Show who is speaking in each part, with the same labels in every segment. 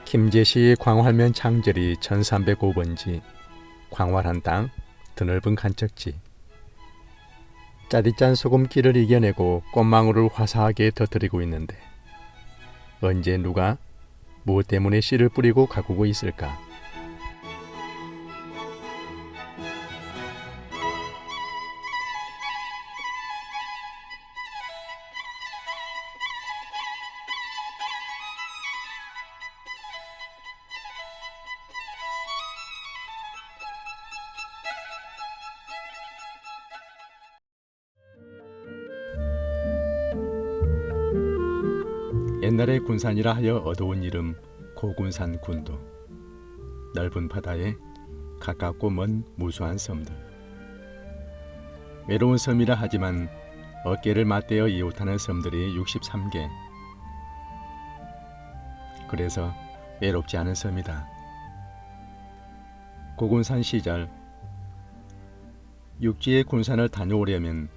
Speaker 1: 김제시 광활면 창절이 1305번지 광활한 땅 드넓은 간척지. 짜디짠 소금기를 이겨내고 꽃망울을 화사하게 터뜨리고 있는데 언제 누가 무엇 때문에 씨를 뿌리고 가꾸고 있을까? 옛날에 군산이라 하여 얻어온 이름 고군산 군도. 넓은 바다에 가깝고 먼 무수한 섬들. 외로운 섬이라 하지만 어깨를 맞대어 이웃하는 섬들이 63개. 그래서 외롭지 않은 섬이다. 고군산 시절 육지의 군산을 다녀오려면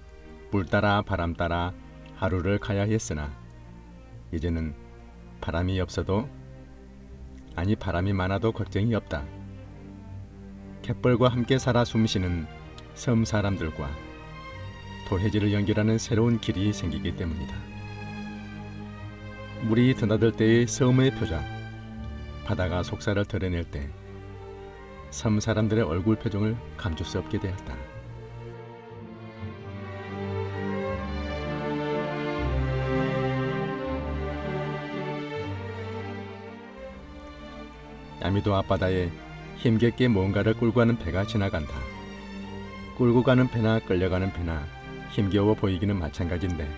Speaker 1: 물 따라 바람 따라 하루를 가야 했으나 이제는 바람이 없어도 바람이 많아도 걱정이 없다. 갯벌과 함께 살아 숨쉬는 섬 사람들과 도해지를 연결하는 새로운 길이 생기기 때문이다. 물이 드나들 때의 섬의 표정, 바다가 속살을 드러낼 때 섬 사람들의 얼굴 표정을 감출 수 없게 되었다. 야미도 앞바다에 힘겹게 뭔가를 끌고 가는 배가 지나간다. 끌고 가는 배나 끌려가는 배나 힘겨워 보이기는 마찬가지인데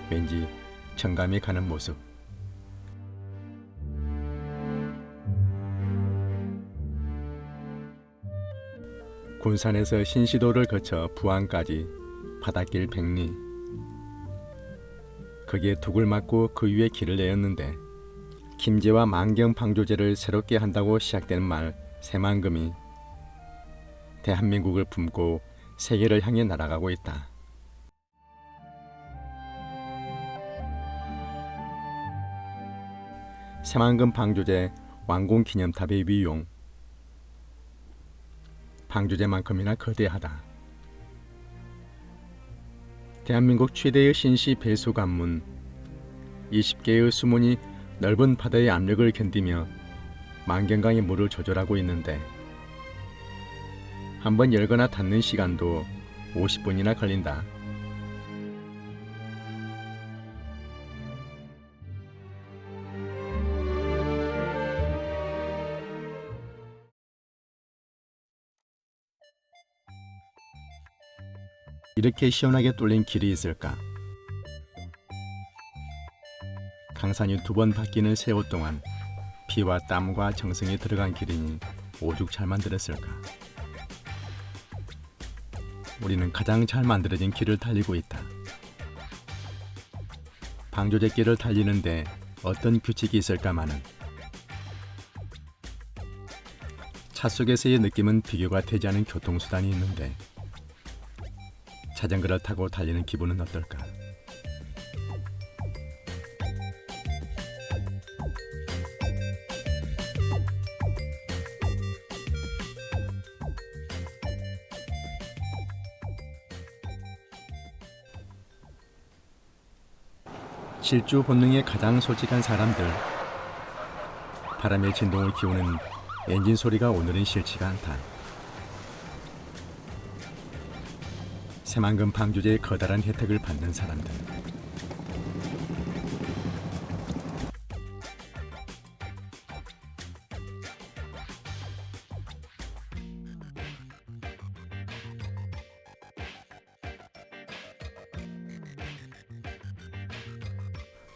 Speaker 1: 왠지 정감이 가는 모습. 군산에서 신시도를 거쳐 부안까지 바닷길 100리. 거기에 둑을 맞고 그 위에 길을 내었는데 김제와 만경방조제를 새롭게 한다고 시작되는 말 새만금이 대한민국을 품고 세계를 향해 날아가고 있다. 새만금 방조제 완공기념탑의 위용. 방조제만큼이나 거대하다. 대한민국 최대의 신시 배수 관문, 20개의 수문이 넓은 바다의 압력을 견디며 만경강의 물을 조절하고 있는데 한번 열거나 닫는 시간도 50분이나 걸린다. 이렇게 시원하게 뚫린 길이 있을까? 강산이 2번 바뀌는 세월 동안 피와 땀과 정성이 들어간 길이니 오죽 잘 만들었을까? 우리는 가장 잘 만들어진 길을 달리고 있다. 방조제 길을 달리는데 어떤 규칙이 있을까마는 차 속에서의 느낌은 비교가 되지 않은 교통수단이 있는데 자전거를 타고 달리는 기분은 어떨까? 질주 본능에 가장 솔직한 사람들. 바람의 진동을 기우는 엔진 소리가 오늘은 싫지가 않다. 새만금 방조제의 커다란 혜택을 받는 사람들.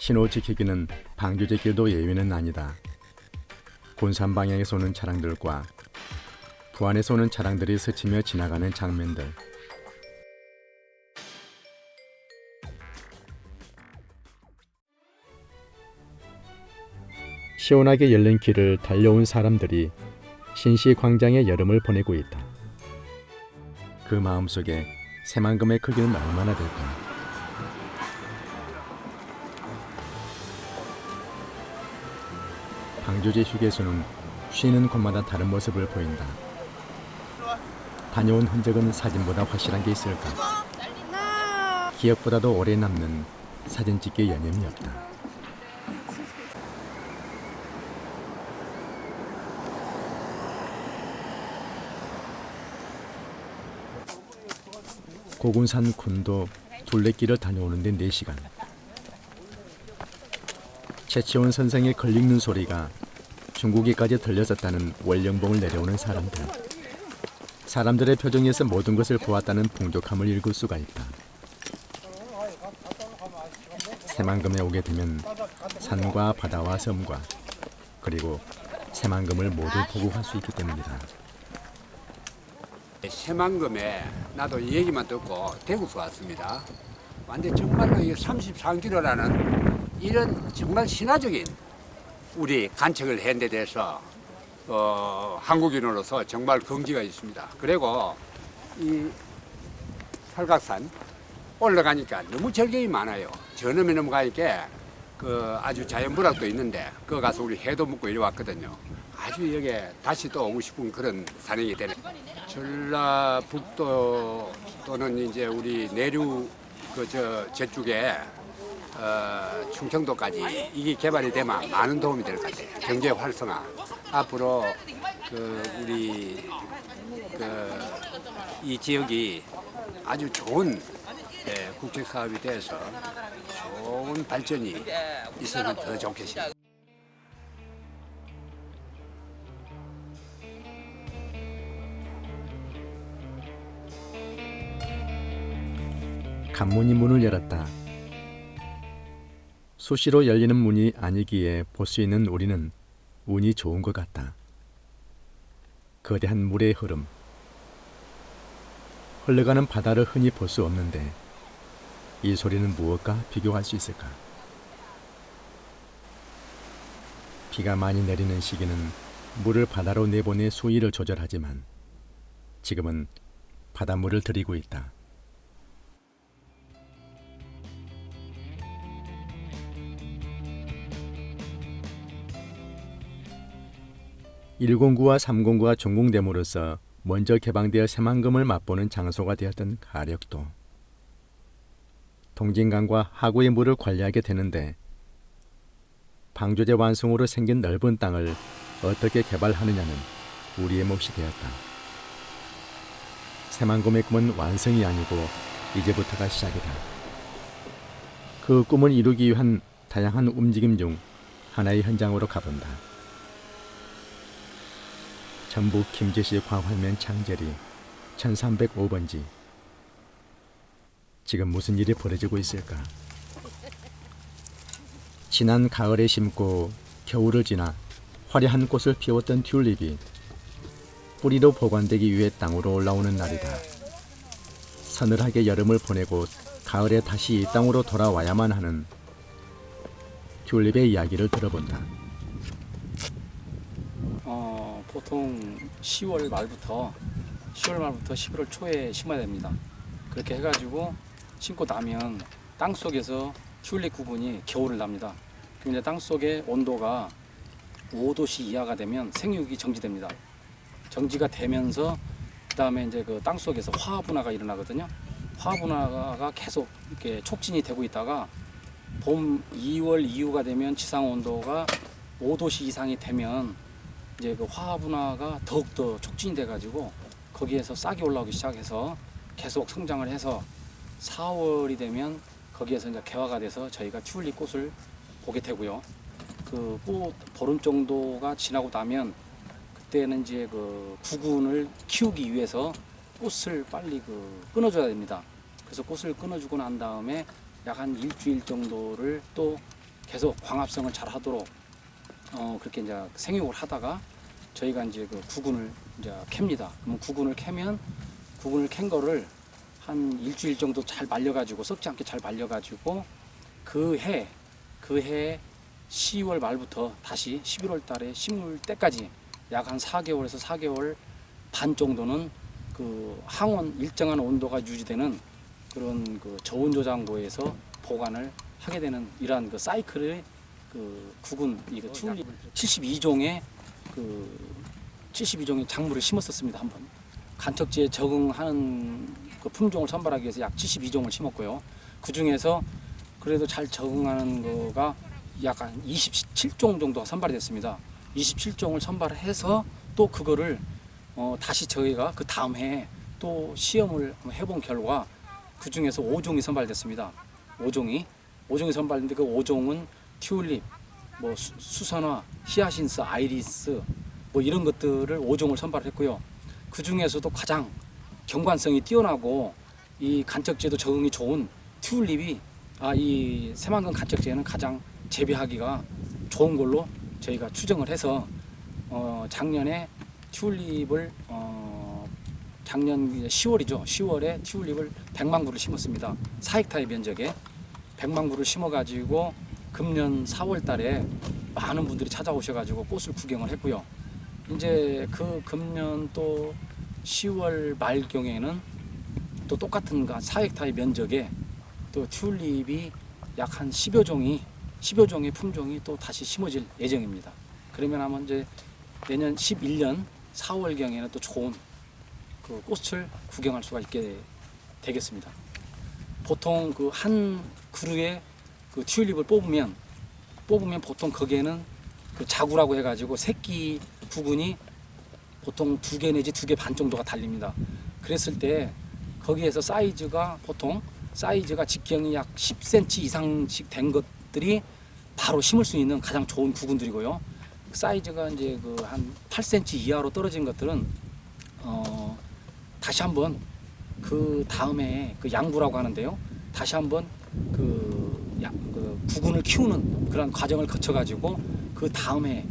Speaker 1: 신호 지키기는 방조제 길도 예외는 아니다. 군산 방향에서 오는 차량들과 부안에서 오는 차량들이 스치며 지나가는 장면들. 시원하게 열린 길을 달려온 사람들이 신시 광장의 여름을 보내고 있다. 그 마음속에 새만금의 크기는 얼마나 될까? 방조제 휴게소는 쉬는 곳마다 다른 모습을 보인다. 다녀온 흔적은 사진보다 확실한 게 있을까? 기억보다도 오래 남는 사진 찍기의 여념이 없다. 고군산 군도 둘레길을 다녀오는데 4시간. 최치원 선생의 글 읽는 소리가 중국에까지 들려졌다는 월령봉을 내려오는 사람들. 사람들의 표정에서 모든 것을 보았다는 풍족함을 읽을 수가 있다. 새만금에 오게 되면 산과 바다와 섬과 그리고 새만금을 모두 보고 갈 수 있기 때문이다.
Speaker 2: 새만금에 나도 이 얘기만 듣고 대구서 왔습니다. 완전 정말로 이 33km라는 이런 정말 신화적인 우리 관측을 한 데 대해서 한국인으로서 정말 긍지가 있습니다. 그리고 이 설각산 올라가니까 너무 절경이 많아요. 저놈에 넘어가니까 아주 자연불락도 있는데 그거 가서 우리 해도 묵고 이리 왔거든요. 아주 여기에 다시 또 오고 싶은 그런 산행이 되네. 전라북도 또는 이제 우리 내륙 저쪽에 충청도까지 이게 개발이 되면 많은 도움이 될 것 같아요. 경제 활성화. 앞으로 우리 이 지역이 아주 좋은 국책 사업이 돼서 좋은 발전이 있으면 더 좋겠습니다.
Speaker 1: 관문이 문을 열었다. 수시로 열리는 문이 아니기에 볼 수 있는 우리는 운이 좋은 것 같다. 거대한 물의 흐름. 흘러가는 바다를 흔히 볼 수 없는데 이 소리는 무엇과 비교할 수 있을까? 비가 많이 내리는 시기는 물을 바다로 내보내 수위를 조절하지만 지금은 바닷물을 들이고 있다. (109와) (309가) 종공됨으로써 먼저 개방되어 새만금을 맛보는 장소가 되었던 가력도. 동진강과 하구의 물을 관리하게 되는데 방조제 완성으로 생긴 넓은 땅을 어떻게 개발하느냐는 우리의 몫이 되었다. 새만금의 꿈은 완성이 아니고 이제부터가 시작이다. 그 꿈을 이루기 위한 다양한 움직임 중 하나의 현장으로 가본다. 전북 김제시 광활면 창제리 1305번지. 지금 무슨 일이 벌어지고 있을까? 지난 가을에 심고 겨울을 지나 화려한 꽃을 피웠던 튤립이 뿌리로 보관되기 위해 땅으로 올라오는 날이다. 서늘하게 여름을 보내고 가을에 다시 이 땅으로 돌아와야만 하는 튤립의 이야기를 들어본다.
Speaker 3: 보통 10월 말부터 11월 초에 심어야 됩니다. 그렇게 해가지고 심고 나면 땅 속에서 튤립 구분이 겨울을 납니다. 그럼 땅 속의 온도가 5도씨 이하가 되면 생육이 정지됩니다. 정지가 되면서 그 다음에 이제 그 땅 속에서 화학 분화가 일어나거든요. 화학 분화가 계속 이렇게 촉진이 되고 있다가 봄 2월 이후가 되면 지상 온도가 5도씨 이상이 되면 이제 그 화학 분화가 더욱더 촉진이 돼가지고 거기에서 싹이 올라오기 시작해서 계속 성장을 해서 4월이 되면 거기에서 이제 개화가 돼서 저희가 튤립 꽃을 보게 되고요. 그 꽃 보름 정도가 지나고 나면 그때는 이제 그 구근을 키우기 위해서 꽃을 빨리 끊어줘야 됩니다. 그래서 꽃을 끊어주고 난 다음에 약 한 일주일 정도를 또 계속 광합성을 잘 하도록 그렇게 이제 생육을 하다가 저희가 이제 그 구근을 이제 캡니다. 그러면 구근을 캐면 구근을 캔 거를 한 일주일 정도 잘 말려가지고 썩지 않게 잘 말려가지고 그 해 10월 말부터 다시 11월 달에 심을 때까지 약 한 4개월에서 4개월 반 정도는 그 항온 일정한 온도가 유지되는 그런 그 저온 저장고에서 보관을 하게 되는 이러한 그 사이클의 그 구군 이거 튤립 72종의 72종의 작물을 심었었습니다. 한번 간척지에 적응하는 그 품종을 선발하기 위해서 약 72종을 심었고요. 그 중에서 그래도 잘 적응하는 거가 약 한 27종 정도가 선발이 됐습니다. 27종을 선발해서 또 그거를 다시 저희가 그 다음 해에 또 시험을 해본 결과 그 중에서 5종이 선발됐습니다. 5종이 선발됐는데 그 5종은 튤립, 뭐 수선화, 히아신스, 아이리스 뭐 이런 것들을 5종을 선발했고요. 그 중에서도 가장 경관성이 뛰어나고 이 간척지에도 적응이 좋은 튤립이 이 새만금 간척지에는 가장 재배하기가 좋은 걸로 저희가 추정을 해서 작년에 튤립을 작년 10월이죠. 10월에 튤립을 100만 그루를 심었습니다. 4헥타르 면적에 100만 그루를 심어가지고 금년 4월 달에 많은 분들이 찾아오셔가지고 꽃을 구경을 했고요. 이제 그 금년 또 10월 말경에는 또 똑같은 4헥타르 면적에 또 튤립이 약 한 10여 종의 품종이 또 다시 심어질 예정입니다. 그러면 아마 이제 내년 11년 4월경에는 또 좋은 그 꽃을 구경할 수가 있게 되겠습니다. 보통 그 한 그루에 그 튤립을 뽑으면 보통 거기에는 그 자구라고 해가지고 새끼 구근이 보통 2개 내지 2개 반 정도가 달립니다. 그랬을 때 거기에서 보통 사이즈가 직경이 약 10cm 이상씩 된 것들이 바로 심을 수 있는 가장 좋은 구근들이고요. 사이즈가 이제 그 한 8cm 이하로 떨어진 것들은 다시 한번 그 다음에 그 양구라고 하는데요. 다시 한번 그 구근을 키우는 그런 과정을 거쳐가지고 그 다음에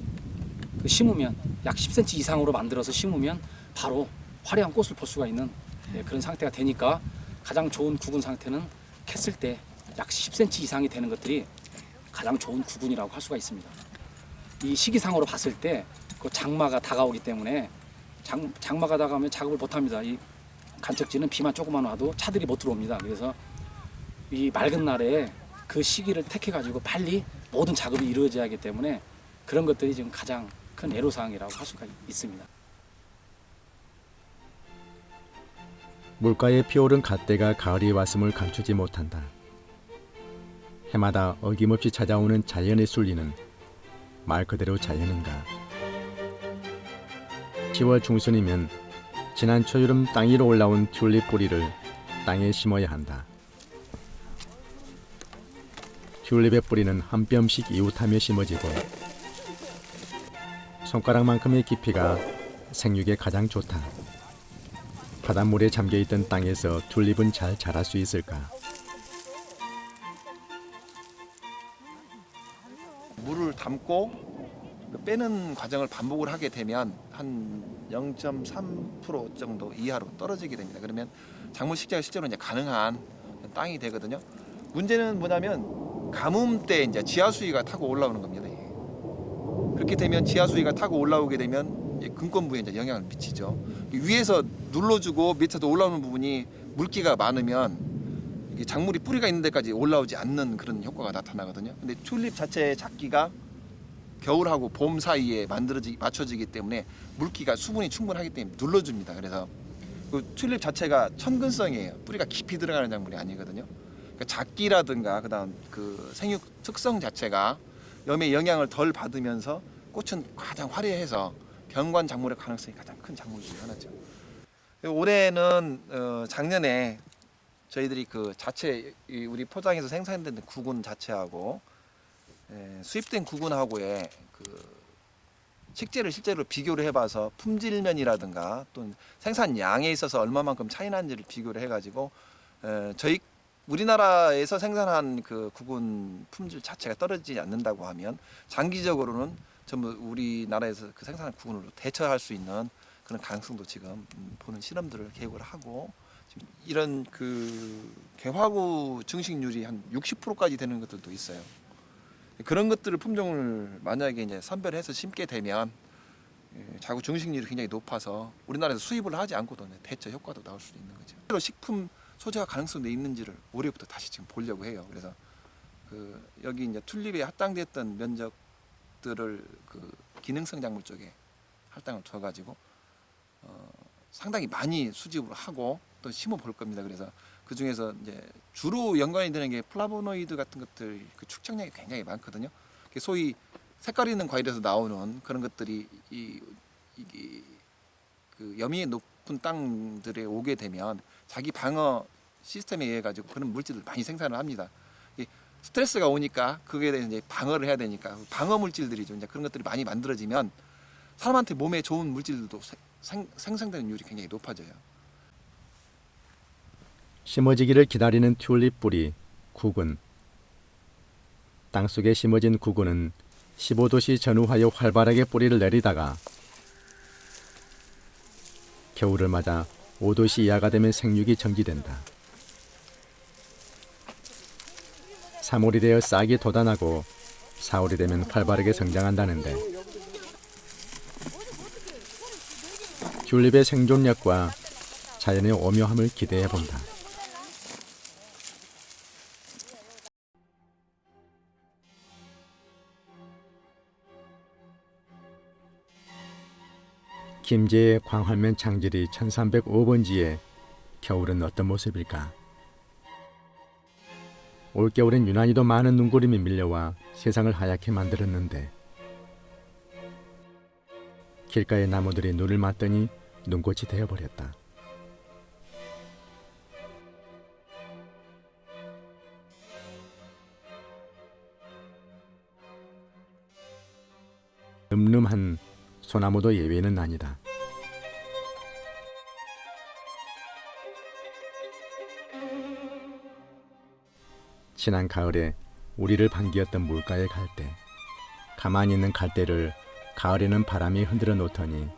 Speaker 3: 그 심으면 약 10cm 이상으로 만들어서 심으면 바로 화려한 꽃을 볼 수가 있는 그런 상태가 되니까 가장 좋은 구근 상태는 캤을 때 약 10cm 이상이 되는 것들이 가장 좋은 구근이라고 할 수가 있습니다. 이 시기상으로 봤을 때 그 장마가 다가오기 때문에 장마가 다가오면 작업을 못합니다. 이 간척지는 비만 조금만 와도 차들이 못 들어옵니다. 그래서 이 맑은 날에 그 시기를 택해가지고 빨리 모든 작업이 이루어져야 하기 때문에 그런 것들이 지금 가장 큰 애로사항이라고 할 수가 있습니다.
Speaker 1: 물가에 피오른 갓대가 가을이 왔음을 감추지 못한다. 해마다 어김없이 찾아오는 자연의 순리는 말 그대로 자연인가. 10월 중순이면 지난 초여름 땅 위로 올라온 튤립 뿌리를 땅에 심어야 한다. 튤립의 뿌리는 한 뼘씩 이웃하며 심어지고 손가락만큼의 깊이가 생육에 가장 좋다. 바닷물에 잠겨있던 땅에서 튤립은 잘 자랄 수 있을까?
Speaker 4: 물을 담고 빼는 과정을 반복을 하게 되면 한 0.3% 정도 이하로 떨어지게 됩니다. 그러면 작물 식재가 실제로 이제 가능한 땅이 되거든요. 문제는 뭐냐면 가뭄 때 이제 지하 수위가 타고 올라오는 겁니다. 그렇게 되면 지하 수위가 타고 올라오게 되면 근권부에 이제 영향을 미치죠. 위에서 눌러주고 밑에서 올라오는 부분이 물기가 많으면 작물이 뿌리가 있는 데까지 올라오지 않는 그런 효과가 나타나거든요. 근데 튤립 자체의 작기가 겨울하고 봄 사이에 맞춰지기 때문에 물기가 수분이 충분하기 때문에 눌러줍니다. 그래서 그 튤립 자체가 천근성이에요. 뿌리가 깊이 들어가는 작물이 아니거든요. 그러니까 작기라든가 그다음 그 생육 특성 자체가 염의 영향을 덜 받으면서 꽃은 가장 화려해서 경관 작물의 가능성이 가장 큰 작물 중에 하나죠. 올해는 작년에 저희들이 그 자체 우리 포장에서 생산된 구근 자체하고 수입된 구근하고의 그 식재를 실제로 비교를 해봐서 품질면이라든가 또 생산량에 있어서 얼마만큼 차이 나는지를 비교를 해가지고 저희 우리나라에서 생산한 그 구근 품질 자체가 떨어지지 않는다고 하면 장기적으로는 전부 우리나라에서 그 생산한 구근으로 대처할 수 있는 그런 가능성도 지금 보는 실험들을 계획을 하고 지금 이런 그 개화구 증식률이 한 60%까지 되는 것들도 있어요. 그런 것들을 품종을 만약에 이제 선별해서 심게 되면 자구 증식률이 굉장히 높아서 우리나라에서 수입을 하지 않고도 대처 효과도 나올 수도 있는 거죠. 실제로 식품 소재가 가능성도 있는지를 올해부터 다시 지금 보려고 해요. 그래서 여기 이제 튤립에 할당됐던 면적들을 그 기능성 작물 쪽에 할당을 둬가지고 상당히 많이 수집을 하고 또 심어 볼 겁니다. 그래서 그 중에서 이제 주로 연관이 되는 게 플라보노이드 같은 것들 그 축적량이 굉장히 많거든요. 소위 색깔 있는 과일에서 나오는 그런 것들이 이게 그 염이 높은 땅들에 오게 되면 자기 방어 시스템에 의해 가지고 그런 물질을 많이 생산을 합니다. 스트레스가 오니까 그거에 대해서 이제 방어를 해야 되니까 방어 물질들이죠. 이제 그런 것들이 많이 만들어지면 사람한테 몸에 좋은 물질들도 생성되는 율이 굉장히 높아져요.
Speaker 1: 심어지기를 기다리는 튤립 뿌리, 구근. 땅속에 심어진 구근은 15도씨 전후하여 활발하게 뿌리를 내리다가 겨울을 맞아 5도씨 이하가 되면 생육이 정지된다. 3월이 되어 싹이 돋아나고 4월이 되면 활발하게 성장한다는데 튤립의 생존력과 자연의 오묘함을 기대해 본다. 김제의 광활면 창질이 1305번지에 겨울은 어떤 모습일까? 올겨울엔 유난히도 많은 눈구름이 밀려와 세상을 하얗게 만들었는데 길가의 나무들이 눈을 맞더니 눈꽃이 되어버렸다. 늠름한 소나무도 예외는 아니다. 지난 가을에 우리를 반기었던 물가의 갈대. 가만히 있는 갈대를 가을에는 바람이 흔들어 놓더니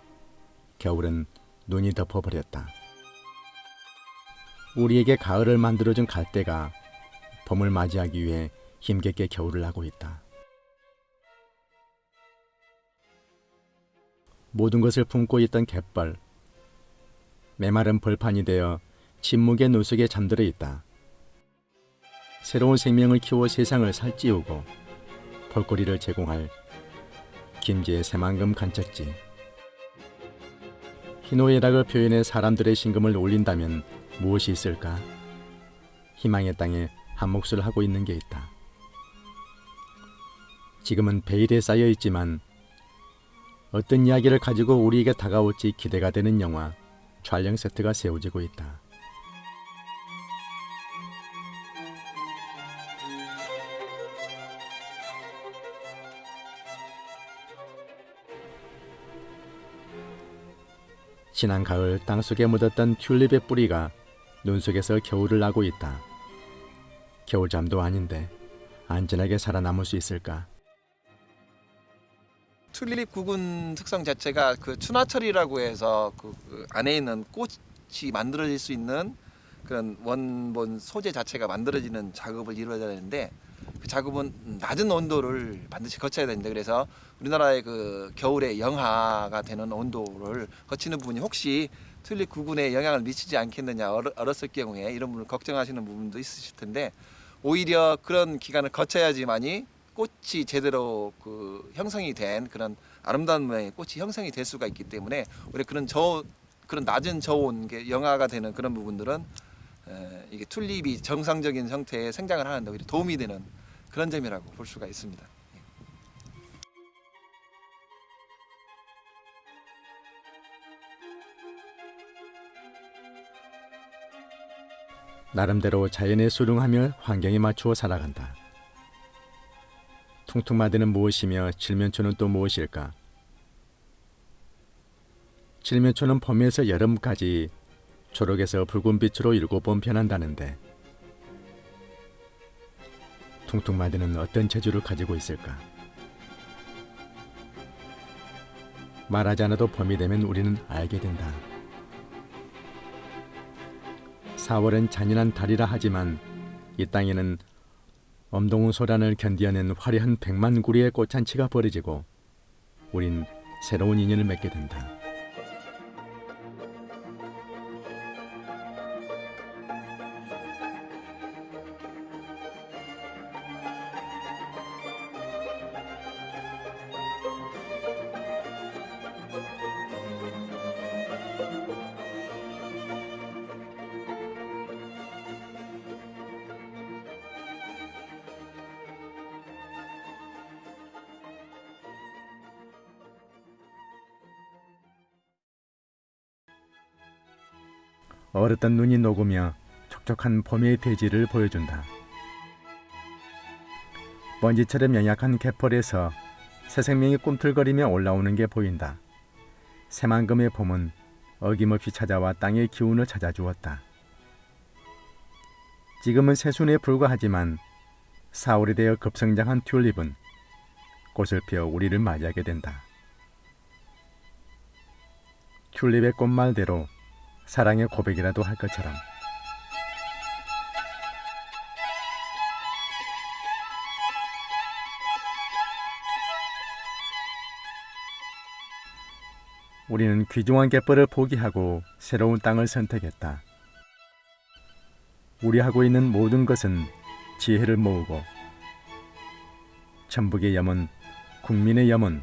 Speaker 1: 겨울은 눈이 덮어버렸다. 우리에게 가을을 만들어준 갈대가 봄을 맞이하기 위해 힘겹게 겨울을 나고 있다. 모든 것을 품고 있던 갯벌, 메마른 벌판이 되어 침묵의 눈 속에 잠들어 있다. 새로운 생명을 키워 세상을 살찌우고 볼거리를 제공할 김제의 새만금 간척지. 희노애락을 표현해 사람들의 심금을 울린다면 무엇이 있을까? 희망의 땅에 한 몫을 하고 있는 게 있다. 지금은 베일에 쌓여 있지만 어떤 이야기를 가지고 우리에게 다가올지 기대가 되는 영화 촬영 세트가 세워지고 있다. 지난 가을 땅속에 묻었던 튤립의 뿌리가 눈 속에서 겨울을 나고 있다. 겨울잠도 아닌데 안전하게 살아남을 수 있을까?
Speaker 4: 튤립 구근 특성 자체가 그 춘하철이라고 해서 그 안에 있는 꽃이 만들어질 수 있는 그런 원본 소재 자체가 만들어지는 작업을 이루어야 되는데 그 작업은 낮은 온도를 반드시 거쳐야 됩니다. 그래서 우리나라의 그 겨울에 영하가 되는 온도를 거치는 부분이 혹시 튤립 구근에 영향을 미치지 않겠느냐 어렸을 경우에 이런 부분을 걱정하시는 부분도 있으실 텐데 오히려 그런 기간을 거쳐야지만이 꽃이 제대로 그 형성이 된 그런 아름다운 모양의 꽃이 형성이 될 수가 있기 때문에 우리 그런 낮은 저온 영하가 되는 그런 부분들은 이게 튤립이 정상적인 형태의 생장을 하는데 오히려 도움이 되는 그런 점이라고 볼 수가 있습니다.
Speaker 1: 나름대로 자연에 수긍하며 환경에 맞추어 살아간다. 퉁퉁마디는 무엇이며 칠면초는 또 무엇일까? 칠면초는 봄에서 여름까지 초록에서 붉은빛으로 7번 변한다는데 퉁퉁마디는 어떤 재주를 가지고 있을까? 말하지 않아도 봄이 되면 우리는 알게 된다. 4월은 잔인한 달이라 하지만 이 땅에는 엄동소란을 견디어낸 화려한 100만 구리의 꽃잔치가 벌어지고 우린 새로운 인연을 맺게 된다. 얼었던 눈이 녹으며 촉촉한 봄의 대지를 보여준다. 먼지처럼 연약한 갯벌에서 새 생명이 꿈틀거리며 올라오는 게 보인다. 새만금의 봄은 어김없이 찾아와 땅의 기운을 찾아주었다. 지금은 새순에 불과하지만 4월이 되어 급성장한 튤립은 꽃을 피워 우리를 맞이하게 된다. 튤립의 꽃말대로 사랑의 고백이라도 할 것처럼 우리는 귀중한 갯벌을 포기하고 새로운 땅을 선택했다. 우리 하고 있는 모든 것은 지혜를 모으고 천북의 염원, 국민의 염원,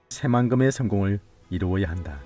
Speaker 1: 새만금의 성공을 이루어야 한다.